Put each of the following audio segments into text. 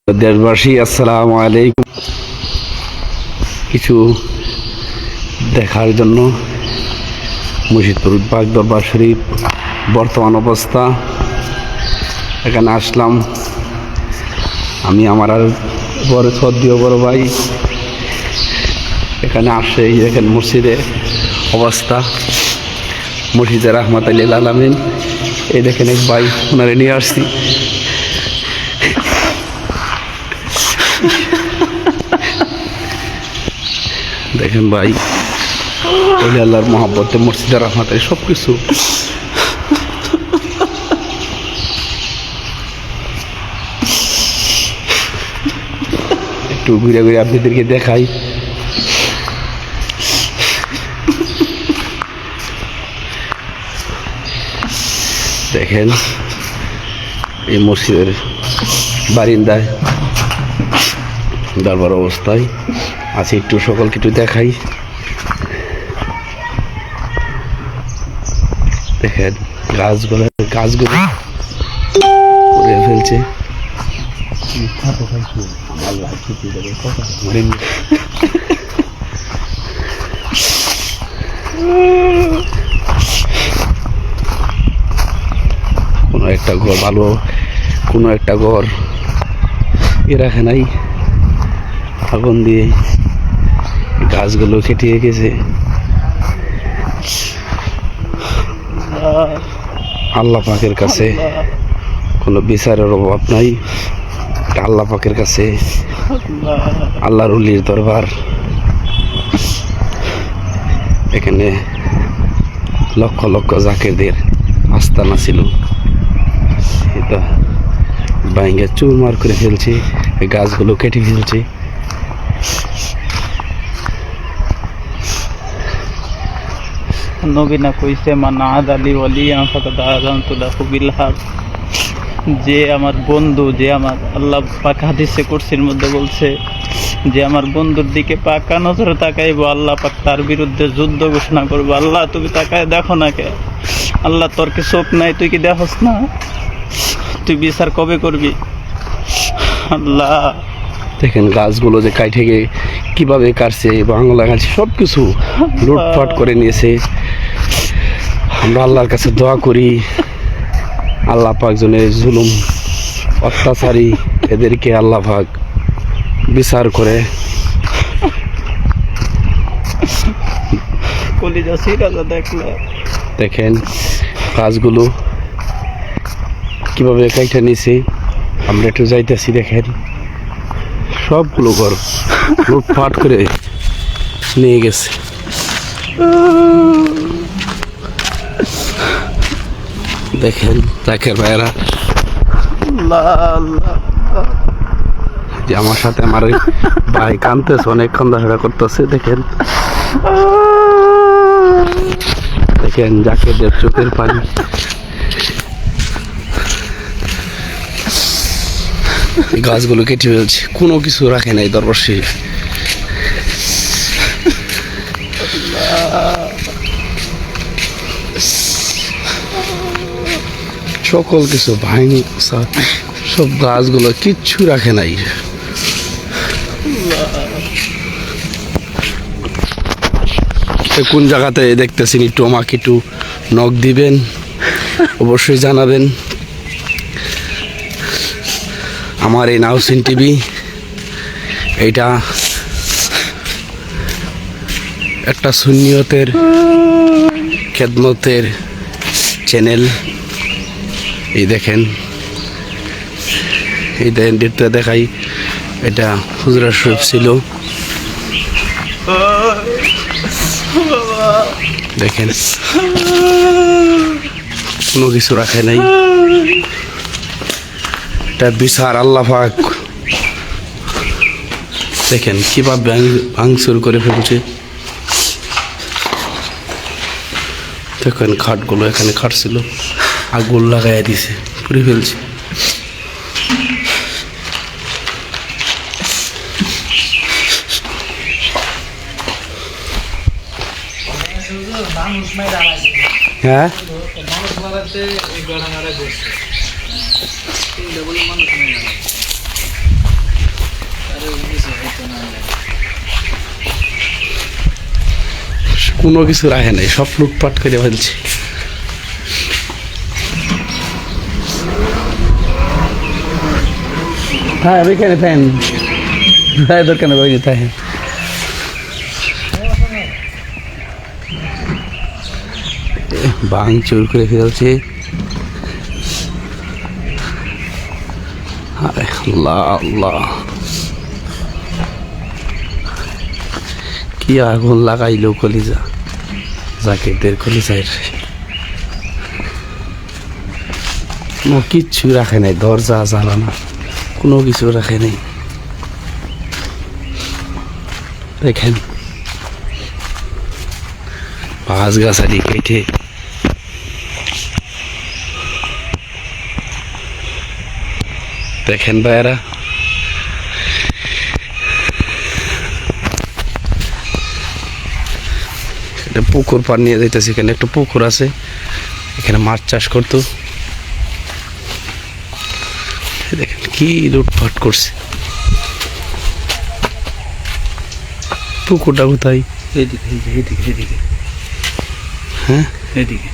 দেশবাসী আসসালামু আলাইকুম। কিছু দেখার জন্য মুর্শিদপুর পাক দরবার শরীফ বর্তমান অবস্থা এখানে আসলাম। আমি আমার আর বড় সদ্যীয় বড় ভাই এখানে আসে। এখানে মসজিদের অবস্থা, মসজিদের রহমাতুল্লিল আলামিন। এই দেখেন এক ভাই, ওনারে নিয়ে আসছি। দেখেন ভাই, ওলি আল্লাহর মহব্বতে মসজিদের রহমতে সব কিছু। একটু ঘুরে ঘুরে আপনাদেরকে দেখাই। দেখেন এই মসজিদের বারিন্দায় দরবার অবস্থায় আছে। একটু সকলকে একটু দেখাই। দেখেন গাছগুলো উড়ে ফেলছে। কোনো একটা ঘর ভালো, কোনো একটা ঘর রাখে নাই, আগুন দিয়ে গাছগুলো কেটে গেছে। আল্লাহ পাকের কাছে কোনো বিচারের অভাব নাই। আল্লাহ পাকের কাছে আল্লাহর ওলির দরবার। এখানে লক্ষ লক্ষ জাকিরদের আস্তানা ছিল, এটা ভাঙে চুরমার করে ফেলছে, গাছগুলো কেটে ফেলছে। নবীনা কইছে মান আদালি ওয়ালিয়া ফাকাদ আযানতু লাহু বিল হক। যে আমার বন্ধু, যে আমার আল্লাহ পাক হাদিসে কুরসির মধ্যে বলছে যে আমার বন্ধুর দিকে পাকা নজরে তাকাইবো, আল্লাহ পাক তার বিরুদ্ধে যুদ্ধ ঘোষণা করবো। আল্লাহ তুমি তাকায় দেখো না কে? আল্লাহ তোর কি চোখ নাই? তুই কি দেখোস না? তুই বিচার কবে করবি? আল্লাহ দেখেন গাছগুলো যে কাইটে গিয়ে কিভাবে কাটছে, বাংলা গাছ সব কিছু লুটপাট করে নিয়েছে। আমরা আল্লাহর কাছে দোয়া করি, আল্লাহ পাক যেন জুলুম অত্যাচারী এদেরকে আল্লাহ পাক বিচার করে। কলিজা সিরাজা দেখলে দেখেন গাছগুলো কিভাবে কাইটা নিয়েছে। আমরা একটু যাইতেছি, দেখেন সবগুলো ঘর লুটপাট করে নিয়ে গেছে। দেখেন জাকের ভাইয়েরা যে আমার সাথে আমার ভাই কানতেছে, অনেকক্ষণ দেখা করতেছে। দেখেন দেখেন জাকেরদের চোখের পানি। গাছগুলো কেটে ফেলছে, কোনো কিছু রাখে নাই দরবার শরীফ। সকল কিছু ভাঙি, সব গাছগুলো কিচ্ছু রাখে নাই। কোন জায়গাতে দেখতেছেন একটু আমাকে একটু নক দিবেন, অবশ্যই জানাবেন। আমার এই নাউসিন টিভি, এইটা একটা সুন্নিয়তের খেদমতের চ্যানেল। এই দেখেন, এই ডেটটা দেখাই। এটা হুজরা শরীফ ছিল। দেখেন কোনো কিছু রাখে নাই। এটা বিচার আল্লাহ পাক। দেখেন কিভাবে ভাঙচুর করে ফেলছে। দেখেন খাটগুলো, এখানে খাট ছিল, আগুন লাগাইয়া দিছে, পুড়ে ফেলছে। হ্যাঁ কোনো কিছু রাখে নাই, সব লুটপাট করে ফেলছে। হ্যাঁ ওইখানে ফ্যান দরকার নেই, ওই যে তাই ভাঙচুর করে ফেলছে। আরে আল্লাহ আল্লাহ, কি আগুন লাগাইলো কলিজা, জ্যাকেটের কলিজায় কোনো কিচ্ছু রাখে নাই, দরজা জ্বালানা কোনো কিছু রাখে নাই। দেখেন গাছ গাছালি কেটে দেখেন ভাইয়েরা, এটা পুকুর পার নিয়ে যাইতেছে, এখানে একটা পুকুর আছে, এখানে মাছ চাষ করতো। দেখেন কি লুটপাট করছে। পুকুরটা কোথায়? এদিকে এদিকে এদিকে, হ্যাঁ এদিকে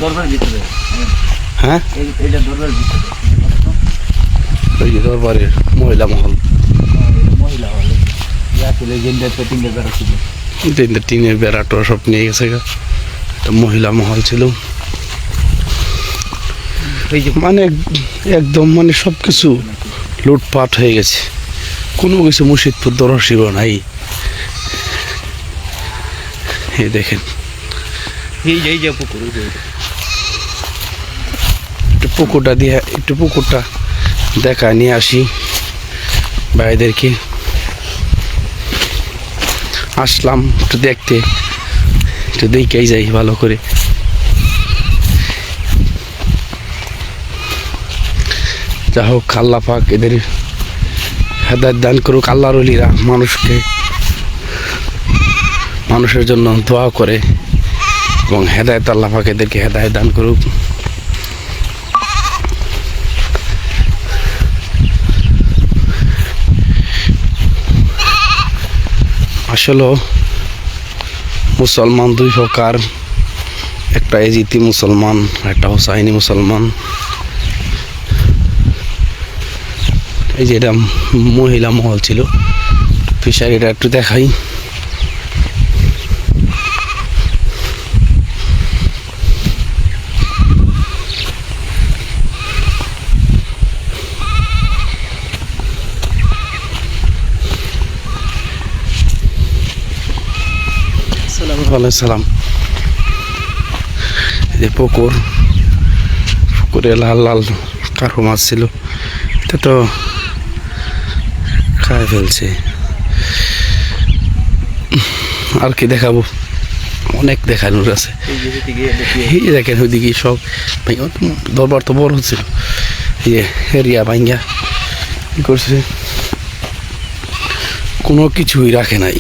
দরবার ভিতরে, হ্যাঁ এটা দরবার ভিতরে, ওই যে দরবারের মহিলা মহল, মহিলা হলে আসলে তিনটে বেড়া ছিল, তিনটে টিনের বেড়াটো সব নিয়ে গেছে গা। একটা মহিলা মহল ছিল, এই যে মানে একদম মানে সব কিছু লুটপাট হয়ে গেছে, কোনো কিছু মুর্শিদপুর দরশিব নাই। এই দেখেন এই যে পুকুর, একটু পুকুরটা দিয়ে একটু পুকুরটা দেখা নিয়ে আসি ভাইদেরকে। আসলাম একটু দেখতে, একটু দেখেই যাই ভালো করে। যা হোক আল্লাহ পাক এদের হেদায়েত দান করুক। আল্লাহর ওলিরা মানুষের জন্য দোয়া করে এবং হেদায়েত আল্লাহ পাক এদেরকে হেদায়েত দান করুক। আসলে মুসলমান দুই প্রকার, একটা এজিতি মুসলমান, একটা হোসাইনি মুসলমান। এই যে এটা মহিলা মহল ছিল, ফিশারিটা একটু দেখাই। সালাম। এই যে পুকুরে লাল লাল কারো মাছ ছিল, এটা তো খায় ফেলছে। আর কি দেখাবো, অনেক দেখানোর আছে। এই যে দেখেন ওইদিকে সব দরবার তো বড় হচ্ছিল, এই যে এরিয়া ভাঙ্গা কি করছে, কোনো কিছুই রাখে নাই।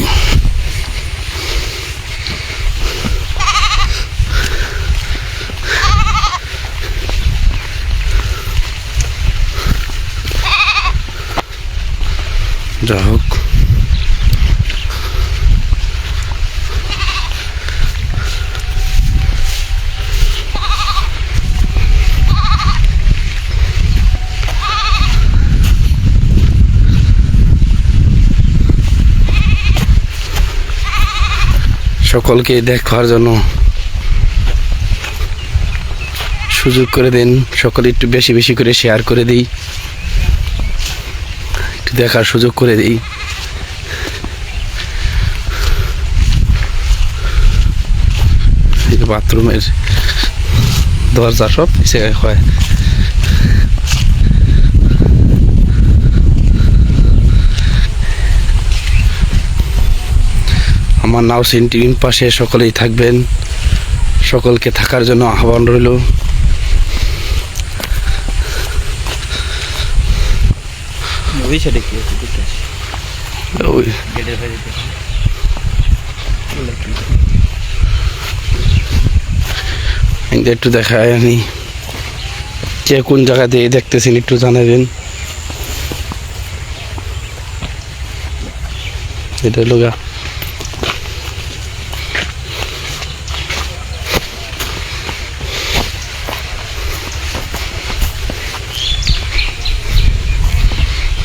যা হোক সকলকে দেখার জন্য সুযোগ করে দেন, সকলে একটু বেশি বেশি করে শেয়ার করে দিই, একটু দেখার সুযোগ করে দিই। বাথরুমের দরজা সব পিছিয়ে হয়। আমার নাউসিন টিভির পাশে সকলেই থাকবেন, সকলকে থাকার জন্য আহ্বান রইল। ওই সাইডে কি আছে দেখতে, ওই গেটের বাইরে একটু দেখায়, আমি কে কোন জায়গা দিয়ে দেখতেছেন একটু জানাবেন। এটা লোগা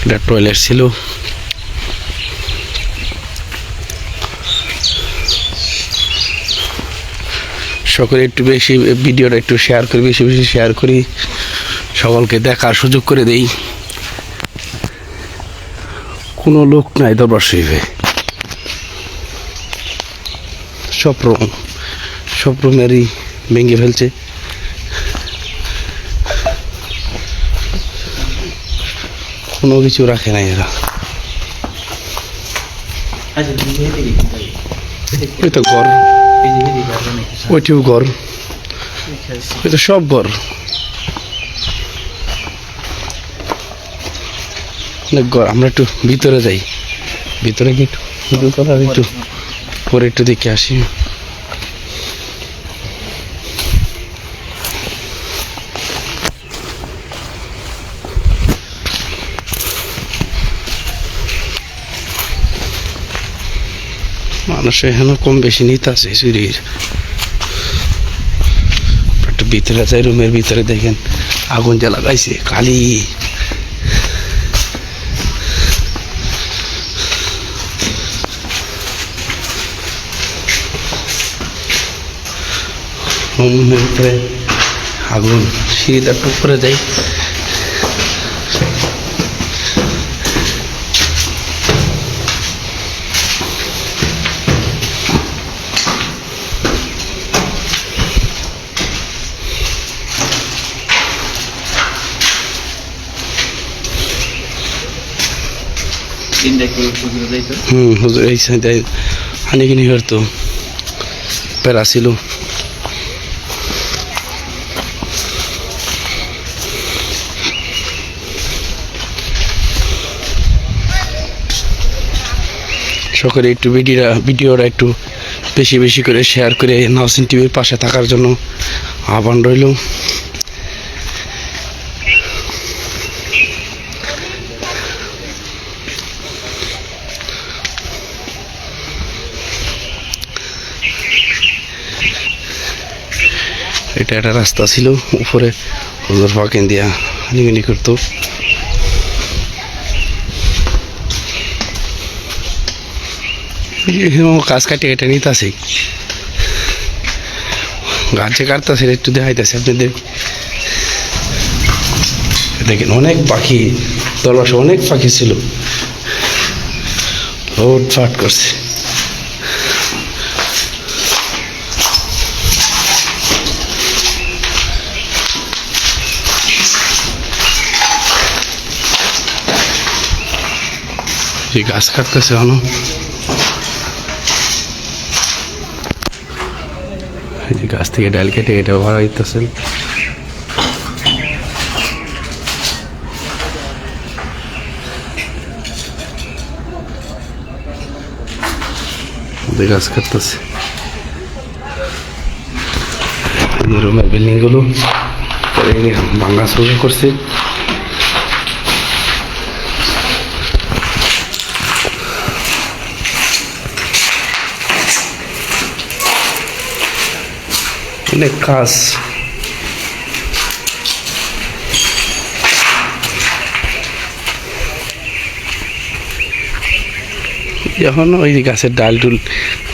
এটা টয়লেট ছিল। সকলে একটু বেশি ভিডিওটা একটু শেয়ার করি, বেশি বেশি শেয়ার করি, সকলকে দেখার সুযোগ করে দেই। কোনো লোক নাই দরবার শরীফে, সব রুমেরই ভেঙে ফেলছে। কোনো কিছু রাখে নাই এরা। ওই তো ঘর, ওইটিও ঘর, ওই তো সব ঘর। অনেক ঘর। আমরা একটু ভিতরে যাই, ভিতরে গিয়ে একটু পরে একটু দেখে আসি। মানুষ এখানে কম বেশি নিতে আছে চুরির। একটু ভিতরে যাই, রুমের ভিতরে দেখেন আগুন জ্বালা লাগাইছে খালি। রুমের ভিতরে আগুন, সিঁড়িটা একটু উপরে যাই। হুজুর এই সাইডে হানিকিনি করতো, প্যারা ছিল। সকলে একটু ভিডিওটা একটু বেশি বেশি করে শেয়ার করে নাওসিন টিভির পাশে থাকার জন্য আহ্বান রইল। এটা একটা রাস্তা ছিল, উপরে হুজুর ফাঁকেন দিয়া হানিমিনি করতো। গাছ কাটিয়ে এটা নিতে আসি, গাছে কাটতেছে একটু দেখাইতেছে আপনাদের। দেখেন অনেক পাখি, দরবার অনেক পাখি ছিল, লুটপাট করছে। গাছ কাটতেছে এখনো। গাছ থেকে ডাল কেটে এটা ভরা দিতেছে। গাছ কাটতেছে রুমের বিল্ডিং গুলো ভাঙ্গা শুরু করছে। অনেক কাজ, যখন ওই গাছের ডাল টুল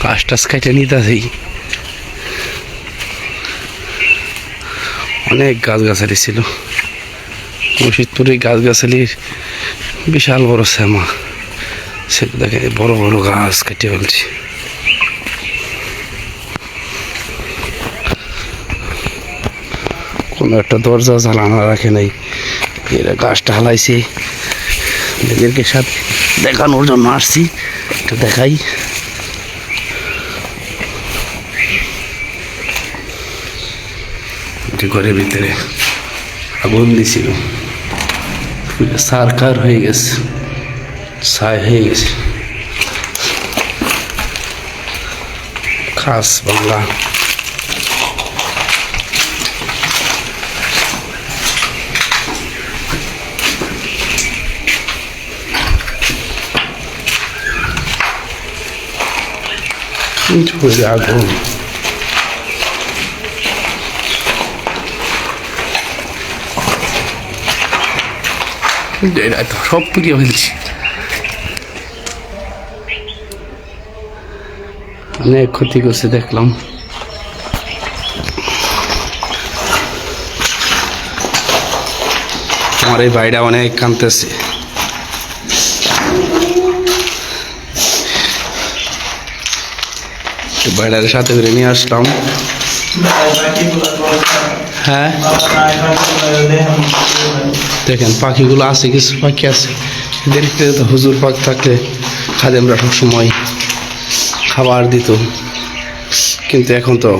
গাছ টাছ কেটে নিতে আসি। অনেক গাছগাছালি ছিল মুর্শিদপুরে, গাছগাছালির বিশাল বড় শ্যামা, সেটা দেখে বড় বড় গাছ কেটে ফেলছি। কোনো একটা দরজা জ্বালানো রাখে নাই, এরা গাছটা হালাইছে। এদেরকে সাথে দেখানোর জন্য আসছি, একটু দেখাই। ঘরের ভিতরে আগুন দিছিল, সারকার হয়ে গেছে, ছাই হয়ে গেছে। খাস বাংলা ঝরে আগুন। এটা তো সব পুড়িয়ে ফেলছি। অনেক ক্ষতি করছে দেখলাম। আমার এই ভাইটা অনেক কাঁদতেছে। ভাইটার সাথে করে নিয়ে আসলাম। হ্যাঁ দেখেন পাখিগুলো আছে, কিছু পাখি আছে, এদেরকে তো হুজুর পাক থাকলে খাদেমরা সবসময় খাবার দিত, কিন্তু এখন তো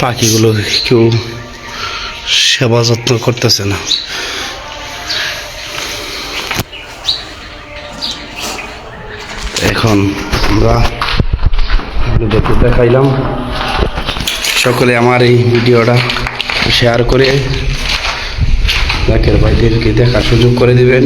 পাখিগুলো কেউ সেবা যত্ন করতেছে না। এখন আমরা আপনাদেরকে দেখাইলাম। সকলে আমার এই ভিডিওটা শেয়ার করে জাকের ভাইদেরকে দেখার সুযোগ করে দিবেন।